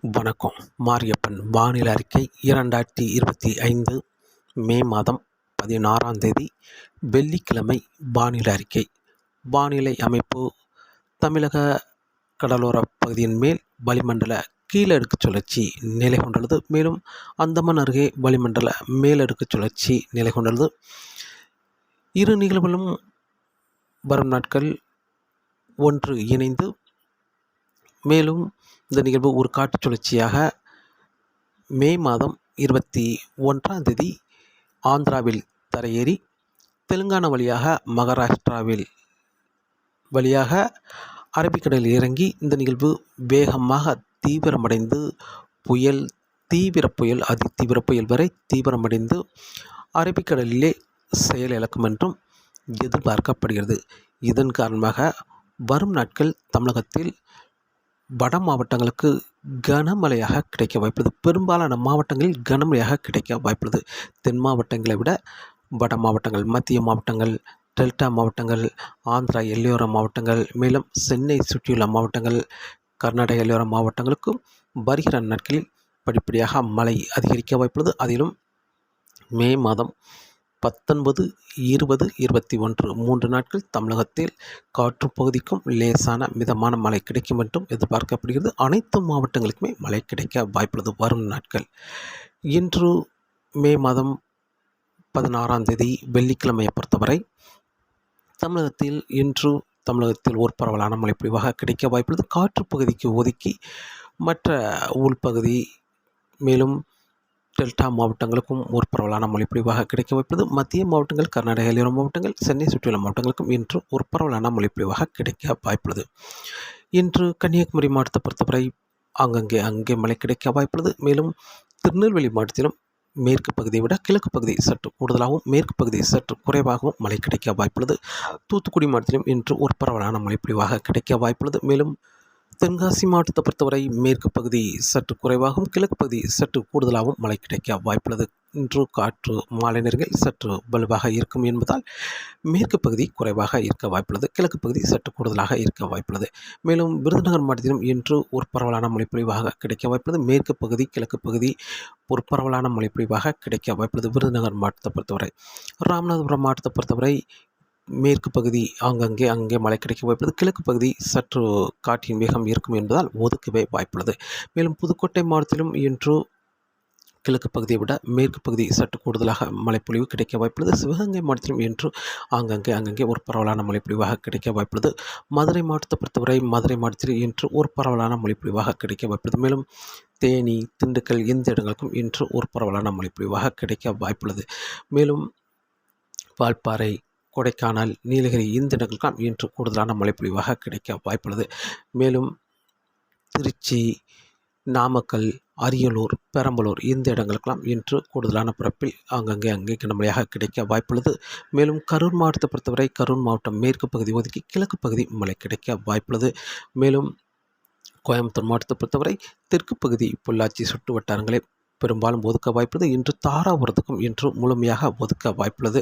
வணக்கம். மாரியப்பன் வானிலை அறிக்கை 2025 மே மாதம் 16ஆம் தேதி வெள்ளிக்கிழமை வானிலை அறிக்கை. வானிலை அமைப்பு: தமிழக கடலோர பகுதியின் மேல் வளிமண்டல கீழடுக்கு சுழற்சி நிலை கொண்டுள்ளது. மேலும் அந்தமான் அருகே வளிமண்டல மேலடுக்கு சுழற்சி நிலை கொண்டுள்ளது. இரு நிகழ்வுகளும் வரும் நாட்கள் ஒன்று இணைந்து, மேலும் இந்த நிகழ்வு ஒரு காற்றுச் சுழற்சியாக மே மாதம் 21ஆம் தேதி ஆந்திராவில் தரையேறி தெலுங்கானா வழியாக மகாராஷ்டிராவில் வழியாக அரபிக்கடலில் இறங்கி இந்த நிகழ்வு வேகமாக தீவிரமடைந்து புயல், தீவிர புயல், அதிதீவிர புயல் வரை தீவிரமடைந்து அரபிக்கடலிலே செயலிழக்கும் என்றும் எதிர்பார்க்கப்படுகிறது. இதன் காரணமாக வரும் நாட்கள் தமிழகத்தில் வட மாவட்டங்களுக்கு கனமழையாக கிடைக்க வாய்ப்புள்ளது. பெரும்பாலான மாவட்டங்களில் கனமழையாக கிடைக்க வாய்ப்புள்ளது. தென் மாவட்டங்களை விட வட மாவட்டங்கள், மத்திய மாவட்டங்கள், டெல்டா மாவட்டங்கள், ஆந்திரா எல்லையோர மாவட்டங்கள், மேலும் சென்னை சுற்றியுள்ள மாவட்டங்கள், கர்நாடக எல்லையோர மாவட்டங்களுக்கும் வருகிற நாட்களில் படிப்படியாக மழை அதிகரிக்க வாய்ப்புள்ளது. அதிலும் மே மாதம் 19, 20, 21 3 நாட்கள் தமிழகத்தில் காற்று பகுதிக்கும் லேசான மிதமான மழை கிடைக்கும் என்றும் எதிர்பார்க்கப்படுகிறது. அனைத்து மாவட்டங்களுக்குமே மழை கிடைக்க வாய்ப்புள்ளது வரும் நாட்கள். இன்று மே மாதம் 16ஆம் தேதி வெள்ளிக்கிழமையை பொறுத்தவரை தமிழகத்தில் ஒரு பரவலான மழை பொழிவாக கிடைக்க வாய்ப்புள்ளது. காற்று பகுதிக்கு ஒதுக்கி மற்ற உள்பகுதி, மேலும் டெல்டா மாவட்டங்களுக்கும் ஒரு பரவலான மழை பொழிவாக கிடைக்க வாய்ப்புள்ளது. மத்திய மாவட்டங்கள், கர்நாடக எல்லையோர மாவட்டங்கள், சென்னை சுற்றியுள்ள மாவட்டங்களுக்கும் இன்று ஒரு பரவலான மழை பொழிவாக கிடைக்க வாய்ப்புள்ளது. இன்று கன்னியாகுமரி மாவட்டத்தை பொறுத்தவரை அங்கே மழை கிடைக்க வாய்ப்புள்ளது. மேலும் திருநெல்வேலி மாவட்டத்திலும் மேற்கு பகுதியை விட கிழக்கு பகுதி சற்று கூடுதலாகவும், மேற்கு பகுதி சற்று குறைவாகவும் மழை கிடைக்க வாய்ப்புள்ளது. தூத்துக்குடி மாவட்டத்திலும் இன்று ஒரு பரவலான மழை பொழிவாக கிடைக்க வாய்ப்புள்ளது. மேலும் தென்காசி மாவட்டத்தை பொறுத்தவரை மேற்கு பகுதி சற்று குறைவாகவும், கிழக்கு பகுதி சற்று கூடுதலாகவும் மழை கிடைக்க வாய்ப்புள்ளது. இன்று காற்று மாலை நேரங்களில் சற்று வலுவாக இருக்கும் என்பதால் மேற்கு பகுதி குறைவாக இருக்க வாய்ப்புள்ளது, கிழக்கு பகுதி சற்று கூடுதலாக இருக்க வாய்ப்புள்ளது. மேலும் விருதுநகர் மாவட்டத்திலும் இன்று ஒரு பரவலான மழை பொழிவாக கிடைக்க வாய்ப்புள்ளது. மேற்கு பகுதி, கிழக்கு பகுதி ஒரு பரவலான மழை பொழிவாக கிடைக்க வாய்ப்புள்ளது விருதுநகர் மாவட்டத்தை பொறுத்தவரை. ராமநாதபுரம் மாவட்டத்தை பொறுத்தவரை மேற்கு பகுதி அங்கே மழை கிடைக்க வாய்ப்புள்ளது. கிழக்கு பகுதி சற்று காற்றின் வேகம் இருக்கும் என்பதால் ஒதுக்கவே வாய்ப்புள்ளது. மேலும் புதுக்கோட்டை மாவட்டத்திலும் இன்று கிழக்கு பகுதியை விட மேற்கு பகுதி சற்று கூடுதலாக மழைப்பொழிவு கிடைக்க வாய்ப்புள்ளது. சிவகங்கை மாவட்டத்திலும் இன்று அங்கங்கே ஒரு பரவலான மழைப்பொழிவாக கிடைக்க வாய்ப்புள்ளது. மதுரை மாவட்டத்தை பொறுத்தவரை மதுரை மாவட்டத்தில் இன்று ஒரு பரவலான மழைப்பொழிவாக கிடைக்க வாய்ப்புள்ளது. மேலும் தேனி, திண்டுக்கல் இந்த இடங்களுக்கும் இன்று ஒரு பரவலான மழைப்பொழிவாக கிடைக்க வாய்ப்புள்ளது. மேலும் வால்பாறை, கொடைக்கானல், நீலகிரி இந்த இடங்களுக்கெல்லாம் இன்று கூடுதலான மழைப்பொழிவாக கிடைக்க வாய்ப்புள்ளது. மேலும் திருச்சி, நாமக்கல், அரியலூர், பெரம்பலூர் இந்த இடங்களுக்கெல்லாம் இன்று கூடுதலான பரப்பில் அங்கே கனமழையாக கிடைக்க வாய்ப்புள்ளது. மேலும் கரூர் மாவட்டத்தை பொறுத்தவரை கரூர் மாவட்டம் மேற்கு பகுதி ஒதுக்கி கிழக்கு பகுதி மழை கிடைக்க வாய்ப்புள்ளது. மேலும் கோயம்புத்தூர் மாவட்டத்தை பொறுத்தவரை தெற்கு பகுதி, பொள்ளாச்சி சுற்று வட்டாரங்களை பெரும்பாலும் ஒதுக்க வாய்ப்புள்ளது. இன்று தாராபுரத்துக்கும் இன்று முழுமையாக ஒதுக்க வாய்ப்புள்ளது.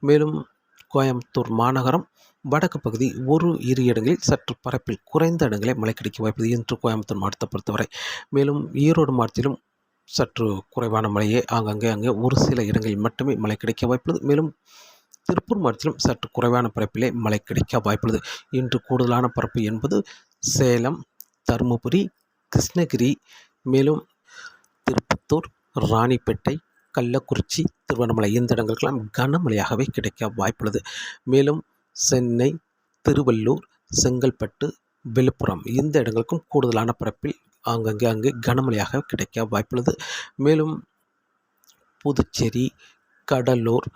மேலும் கோயம்புத்தூர் மாநகரம் வடக்கு பகுதி இரு இடங்களில் சற்று பரப்பில் குறைந்த இடங்களே மழை கிடைக்க வாய்ப்புள்ளது இன்று கோயம்புத்தூர் மாவட்டத்தை பொறுத்தவரை. மேலும் ஈரோடு மாவட்டத்திலும் சற்று குறைவான மழையே அங்கே ஒரு சில இடங்களில் மட்டுமே மழை கிடைக்க வாய்ப்புள்ளது. மேலும் திருப்பூர் மாவட்டத்திலும் சற்று குறைவான பரப்பிலே மழை கிடைக்க வாய்ப்புள்ளது. இன்று கூடுதலான பரப்பு என்பது சேலம், தருமபுரி, கிருஷ்ணகிரி, மேலும் திருப்பத்தூர், ராணிப்பேட்டை, கள்ளக்குறிச்சி, திருவண்ணாமலை இந்த இடங்களுக்கெல்லாம் கனமழையாகவே கிடைக்க வாய்ப்புள்ளது. மேலும் சென்னை, திருவள்ளூர், செங்கல்பட்டு, விழுப்புரம் இந்த இடங்களுக்கும் கூடுதலான பரப்பில் அங்கே கனமழையாக கிடைக்க வாய்ப்புள்ளது. மேலும் புதுச்சேரி, கடலூர்,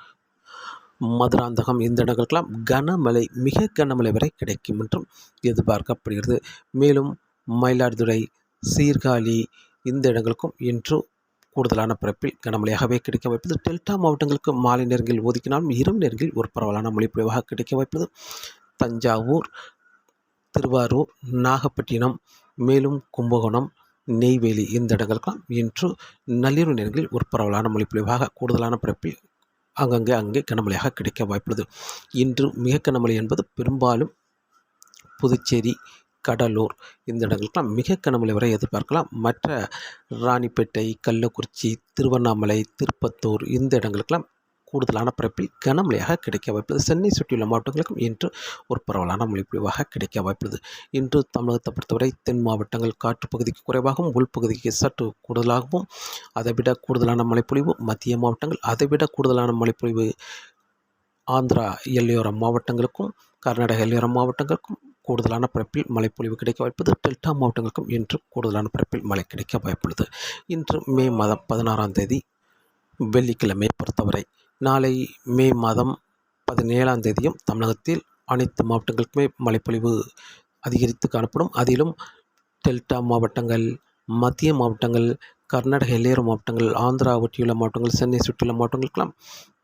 மதுராந்தகம் இந்த இடங்களுக்கெல்லாம் கனமழை, மிக கனமழை வரை கிடைக்கும் என்றும் எதிர்பார்க்கப்படுகிறது. மேலும் மயிலாடுதுறை, சீர்காழி இந்த இடங்களுக்கும் இன்று கூடுதலான பரப்பில் கனமழையாகவே கிடைக்க வாய்ப்புள்ளது. டெல்டா மாவட்டங்களுக்கு மாலை நேரங்களில் ஒதுக்கினாலும் இரவு நேரங்களில் ஒரு பரவலான மழைப்பொழிவாக கிடைக்க வாய்ப்புள்ளது. தஞ்சாவூர், திருவாரூர், நாகப்பட்டினம், மேலும் கும்பகோணம், நெய்வேலி இந்த இடங்களுக்கெல்லாம் இன்று நள்ளிரவு நேரங்களில் ஒரு பரவலான மழைப்பொழிவாக கூடுதலான பரப்பில் அங்கே கனமழையாக கிடைக்க வாய்ப்புள்ளது. இன்று மிக கனமழை என்பது பெரும்பாலும் புதுச்சேரி, கடலூர் இந்த இடங்களுக்கெல்லாம் மிக கனமழை வரை எதிர்பார்க்கலாம். மற்ற ராணிப்பேட்டை, கள்ளக்குறிச்சி, திருவண்ணாமலை, திருப்பத்தூர் இந்த இடங்களுக்கெல்லாம் கூடுதலான பரப்பில் கனமழையாக கிடைக்க வாய்ப்புள்ளது. சென்னை சுற்றியுள்ள மாவட்டங்களுக்கும் இன்று ஒரு பரவலான மழைப்பொழிவாக கிடைக்க வாய்ப்புள்ளது. இன்று தமிழகத்தை பொறுத்தவரை தென் மாவட்டங்கள் காற்று பகுதிக்கு குறைவாகவும் உள்பகுதிக்கு சற்று கூடுதலாகவும், அதைவிட கூடுதலான மழைப்பொழிவு மத்திய மாவட்டங்கள், அதைவிட கூடுதலான மழைப்பொழிவு ஆந்திரா எல்லையோர மாவட்டங்களுக்கும் கர்நாடக எல்லையோர மாவட்டங்களுக்கும் கூடுதலான பரப்பில் மழைப்பொழிவு கிடைக்க வாய்ப்புள்ளது. டெல்டா மாவட்டங்களுக்கும் இன்று கூடுதலான பரப்பில் மழை கிடைக்க வாய்ப்புள்ளது. இன்று மே மாதம் 16ஆம் தேதி வெள்ளிக்கிழமை பொறுத்தவரை நாளை மே மாதம் 17ஆம் தேதியும் தமிழகத்தில் அனைத்து மாவட்டங்களுக்குமே மழைப்பொழிவு அதிகரித்து காணப்படும். அதிலும் டெல்டா மாவட்டங்கள், மத்திய மாவட்டங்கள், கர்நாடக எல்லையோர மாவட்டங்கள், ஆந்திரா ஒட்டியுள்ள மாவட்டங்கள், சென்னை சுற்றியுள்ள மாவட்டங்களுக்கெல்லாம்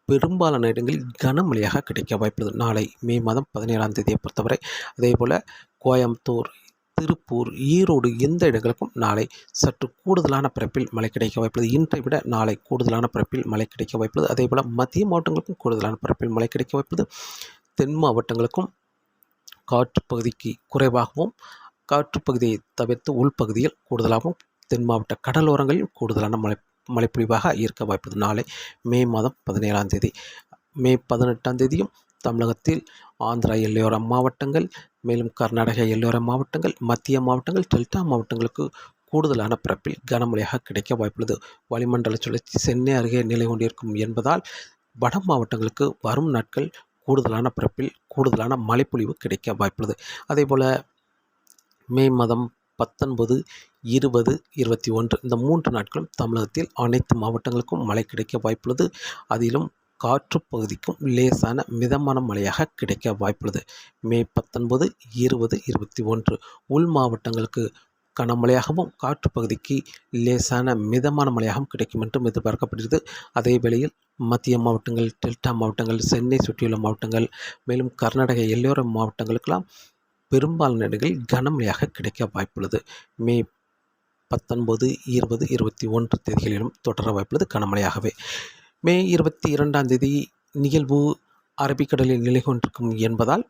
பெரும்பாலான இடங்களில் கனமழையாக கிடைக்க வாய்ப்புள்ளது. நாளை மே மாதம் 17ஆம் தேதியை பொறுத்தவரை அதேபோல் கோயம்புத்தூர், திருப்பூர், ஈரோடு இந்த இடங்களுக்கும் நாளை சற்று கூடுதலான பரப்பில் மழை கிடைக்க வாய்ப்புள்ளது. இன்றை விட நாளை கூடுதலான பரப்பில் மழை கிடைக்க வாய்ப்புள்ளது. அதேபோல் மத்திய மாவட்டங்களுக்கும் கூடுதலான பரப்பில் மழை கிடைக்க வாய்ப்புள்ளது. தென் மாவட்டங்களுக்கும் காற்று பகுதிக்கு குறைவாகவும், காற்று பகுதியை தவிர்த்து உள்பகுதியில் கூடுதலாகவும், தென் மாவட்ட கடலோரங்களில் கூடுதலான மழைப்பொழிவாக இருக்க வாய்ப்புள்ளது. நாளை மே மாதம் 17ஆம் தேதி. மே 18ஆம் தேதியும் தமிழகத்தில் ஆந்திரா எல்லையோர மாவட்டங்கள், மேலும் கர்நாடக எல்லையோர மாவட்டங்கள், மத்திய மாவட்டங்கள், டெல்டா மாவட்டங்களுக்கு கூடுதலான பரப்பில் கனமழையாக கிடைக்க வாய்ப்புள்ளது. வளிமண்டல சுழற்சி சென்னை அருகே நிலை கொண்டிருக்கும் என்பதால் வட மாவட்டங்களுக்கு வரும் நாட்கள் கூடுதலான பரப்பில் கூடுதலான மழைப்பொழிவு கிடைக்க வாய்ப்புள்ளது. அதேபோல் மே மாதம் 19, 20, 21 இந்த 3 நாட்களும் தமிழகத்தில் அனைத்து மாவட்டங்களுக்கும் மழை கிடைக்க வாய்ப்புள்ளது. அதிலும் காற்று பகுதிக்கும் லேசான மிதமான மழையாக கிடைக்க வாய்ப்புள்ளது. மே 19, 20, 21 உள் மாவட்டங்களுக்கு கனமழையாகவும், காற்று பகுதிக்கு லேசான மிதமான மழையாகவும் கிடைக்கும் என்றும் எதிர்பார்க்கப்படுகிறது. அதே வேளையில் மத்திய மாவட்டங்கள், டெல்டா மாவட்டங்கள், சென்னை சுற்றியுள்ள மாவட்டங்கள், மேலும் கர்நாடக எல்லையோர மாவட்டங்களுக்கெல்லாம் பெரும்பாலான இடங்களில் கனமழையாக கிடைக்க வாய்ப்புள்ளது. மே 19, 20, 21 தேதிகளிலும் தொடர வாய்ப்புள்ளது கனமழையாகவே. மே 22ஆம் தேதி நிகழ்வு அரபிக்கடலில் நிலை கொண்டிருக்கும் என்பதால்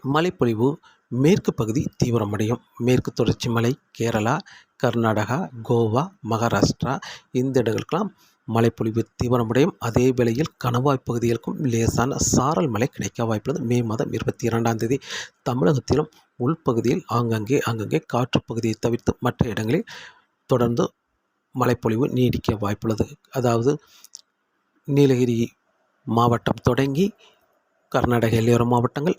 மழைப்பொழிவு மேற்கு பகுதி தீவிரமடையும். மேற்கு தொடர்ச்சி மலை கேரளா, கர்நாடகா, கோவா, மகாராஷ்டிரா இந்த இடங்களுக்கெல்லாம் மழைப்பொழிவு தீவிரமடையும். அதே வேளையில் கணவாய் பகுதிகளுக்கும் லேசான சாரல் மழை கிடைக்க வாய்ப்புள்ளது. மே மாதம் 22ஆம் தேதி தமிழகத்திலும் உள்பகுதியில் ஆங்கங்கே காற்று பகுதியை தவிர்த்து மற்ற இடங்களில் தொடர்ந்து மழைப்பொழிவு நீடிக்க வாய்ப்புள்ளது. அதாவது நீலகிரி மாவட்டம் தொடங்கி கர்நாடக எல்லையோர மாவட்டங்கள்,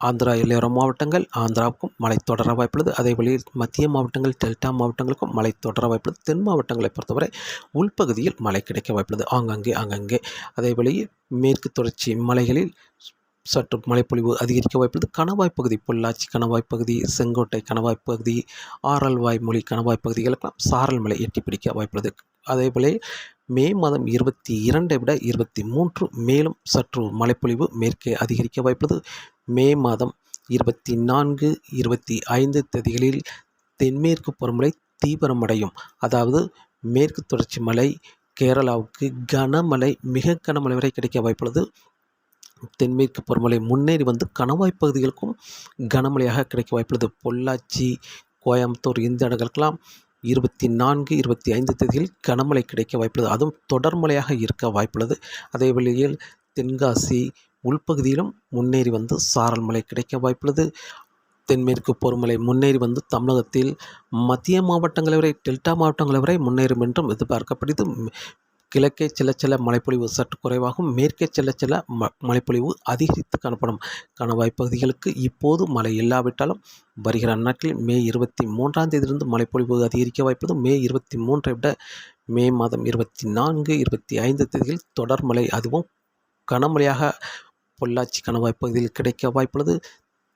ஆந்திரா எல்லையோர மாவட்டங்கள், ஆந்திராவுக்கும் மழை தொடர வாய்ப்புள்ளது. அதே வழியில் மத்திய மாவட்டங்கள், டெல்டா மாவட்டங்களுக்கும் மழை தொடர வாய்ப்புள்ளது. தென் மாவட்டங்களை பொறுத்தவரை உள்பகுதியில் மழை கிடைக்க வாய்ப்புள்ளது ஆங்கங்கே. அதே வழியில் மேற்கு தொடர்ச்சி மலைகளில் சற்று மழைப்பொழிவு அதிகரிக்க வாய்ப்புள்ளது. கணவாய் பகுதி, பொள்ளாச்சி கணவாய் பகுதி, செங்கோட்டை கணவாய் பகுதி, ஆரல்வாய்மொழி கணவாய் பகுதிகளுக்கெல்லாம் சாரல் மழை எட்டி பிடிக்க வாய்ப்புள்ளது. அதேபோல மே மாதம் 22 விட 23 மேலும் சற்று மழைப்பொழிவு மேற்கே அதிகரிக்க வாய்ப்புள்ளது. மே மாதம் 24, 25 தேதிகளில் தென்மேற்கு பருவமழை தீவிரமடையும். அதாவது மேற்கு தொடர்ச்சி மலை கேரளாவுக்கு கனமழை, மிக கனமழை வரை கிடைக்க வாய்ப்புள்ளது. தென்மேற்கு பருவமழை முன்னேறி வந்து கணவாய் பகுதிகளுக்கும் கனமழையாக கிடைக்க வாய்ப்புள்ளது. பொள்ளாச்சி, கோயம்புத்தூர் இந்த இடங்களுக்கெல்லாம் 24, 25 தேதிகளில் கனமழை கிடைக்க வாய்ப்புள்ளது. அதுவும் தொடர்மழையாக இருக்க வாய்ப்புள்ளது. அதே வேளையில் தென்காசி உள்பகுதியிலும் முன்னேறி வந்து சாரல் மழை கிடைக்க வாய்ப்புள்ளது. தென்மேற்கு பருவமழை முன்னேறி வந்து தமிழகத்தில் மத்திய மாவட்டங்களை வரை, டெல்டா மாவட்டங்களை வரை முன்னேறும் என்றும் எதிர்பார்க்கப்படுகிறது. கிழக்கே செல்ல மழைப்பொழிவு சற்று குறைவாகும், மேற்கே செல்ல மழைப்பொழிவு அதிகரித்து காணப்படும். கணவாய் பகுதிகளுக்கு இப்போது மழை இல்லாவிட்டாலும் வருகிற நாட்களில் மே 23ஆம் தேதியிலிருந்து மழைப்பொழிவு அதிகரிக்க வாய்ப்புள்ளது. மே 23ஐ விட மே மாதம் 24, 25 தேதியில் தொடர் மழை, அதுவும் கனமழையாக பொள்ளாச்சி கணவாய் பகுதியில் கிடைக்க வாய்ப்புள்ளது.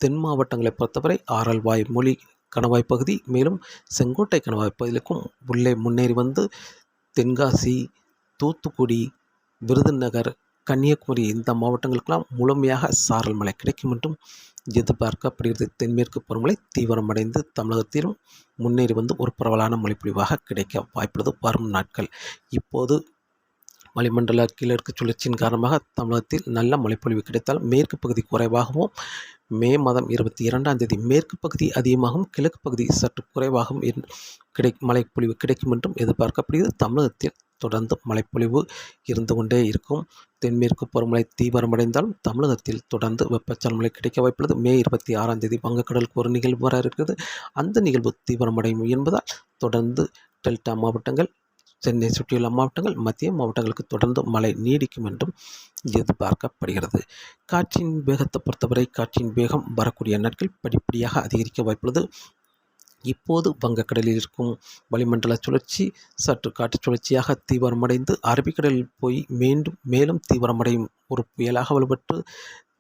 தென் மாவட்டங்களை பொறுத்தவரை ஆரல்வாய்மொழி கணவாய் பகுதி, மேலும் செங்கோட்டை கணவாய் பகுதிகளுக்கும் உள்ளே முன்னேறி வந்து தென்காசி, தூத்துக்குடி, விருதுநகர், கன்னியாகுமரி இந்த மாவட்டங்களுக்கெல்லாம் முழுமையாக சாரல் மழை கிடைக்கும் என்றும் எதிர்பார்க்கப்படுகிறது. தென்மேற்கு பருவமழை தீவிரமடைந்து தமிழகத்திலும் முன்னேறி வந்து ஒரு பரவலான மழைப்பொழிவாக கிடைக்க வாய்ப்புள்ளது வரும் நாட்கள். இப்போது வளிமண்டல கீழடுக்கு சுழற்சியின் காரணமாக தமிழகத்தில் நல்ல மழைப்பொழிவு கிடைத்தால் மேற்கு பகுதி குறைவாகவும், மே மாதம் 22ஆம் தேதி மேற்கு பகுதி அதிகமாகவும், கிழக்கு பகுதி சற்று குறைவாகவும் மழைப்பொழிவு கிடைக்கும் என்றும் எதிர்பார்க்கப்படுகிறது. தமிழகத்தில் தொடர்ந்து மழைப்பொழிவு இருந்து கொண்டே இருக்கும். தென்மேற்கு பருவமழை தீவிரமடைந்தாலும் தமிழகத்தில் தொடர்ந்து வெப்பச்சலன மழை கிடைக்க வாய்ப்புள்ளது. மே 26ஆம் தேதி வங்கக்கடலுக்கு ஒரு நிகழ்வு வர இருக்கிறது. அந்த நிகழ்வு தீவிரமடையும் என்பதால் தொடர்ந்து டெல்டா மாவட்டங்கள், சென்னை சுற்றியுள்ள மாவட்டங்கள், மத்திய மாவட்டங்களுக்கு தொடர்ந்து மழை நீடிக்கும் என்றும் எதிர்பார்க்கப்படுகிறது. காற்றின் வேகத்தை பொறுத்தவரை காற்றின் வேகம் வரக்கூடிய நாட்கள் படிப்படியாக அதிகரிக்க வாய்ப்புள்ளது. இப்போது வங்கக்கடலில் இருக்கும் வளிமண்டல சுழற்சி சற்று காற்று சுழற்சியாக தீவிரமடைந்து அரபிக்கடலில் போய் மேலும் தீவிரமடையும் ஒரு புயலாக வலுப்பட்டு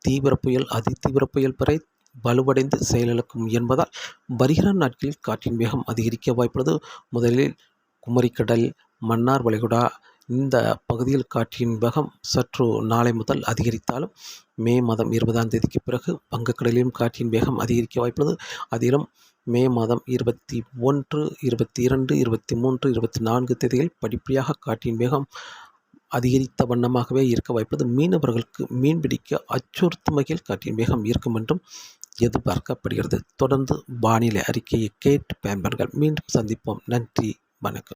தீவிர புயல், அதிதீவிர புயல் வரை வலுவடைந்து செயலிழக்கும் என்பதால் வருகிற நாட்களில் காற்றின் வேகம் அதிகரிக்க வாய்ப்புள்ளது. முதலில் குமரிக்கடல், மன்னார் வளைகுடா இந்த பகுதியில் காற்றின் வேகம் சற்று நாளை முதல் அதிகரித்தாலும் மே மாதம் 20ஆம் தேதிக்கு பிறகு வங்கக்கடலிலும் காற்றின் வேகம் அதிகரிக்க வாய்ப்புள்ளது. அதிலும் மே மாதம் 21, 22, 23, 24 தேதிகளில் படிப்படியாக காற்றின் வேகம் அதிகரித்த வண்ணமாகவே இருக்க வாய்ப்புள்ளது. மீனவர்களுக்கு மீன்பிடிக்க அச்சுறுத்தும் வகையில் காற்றின் வேகம் இருக்கும் என்றும் எதிர்பார்க்கப்படுகிறது. தொடர்ந்து வானிலை அறிக்கையை கேட்டு பயன்பெறுங்கள். மீண்டும் சந்திப்போம். நன்றி, வணக்கம்.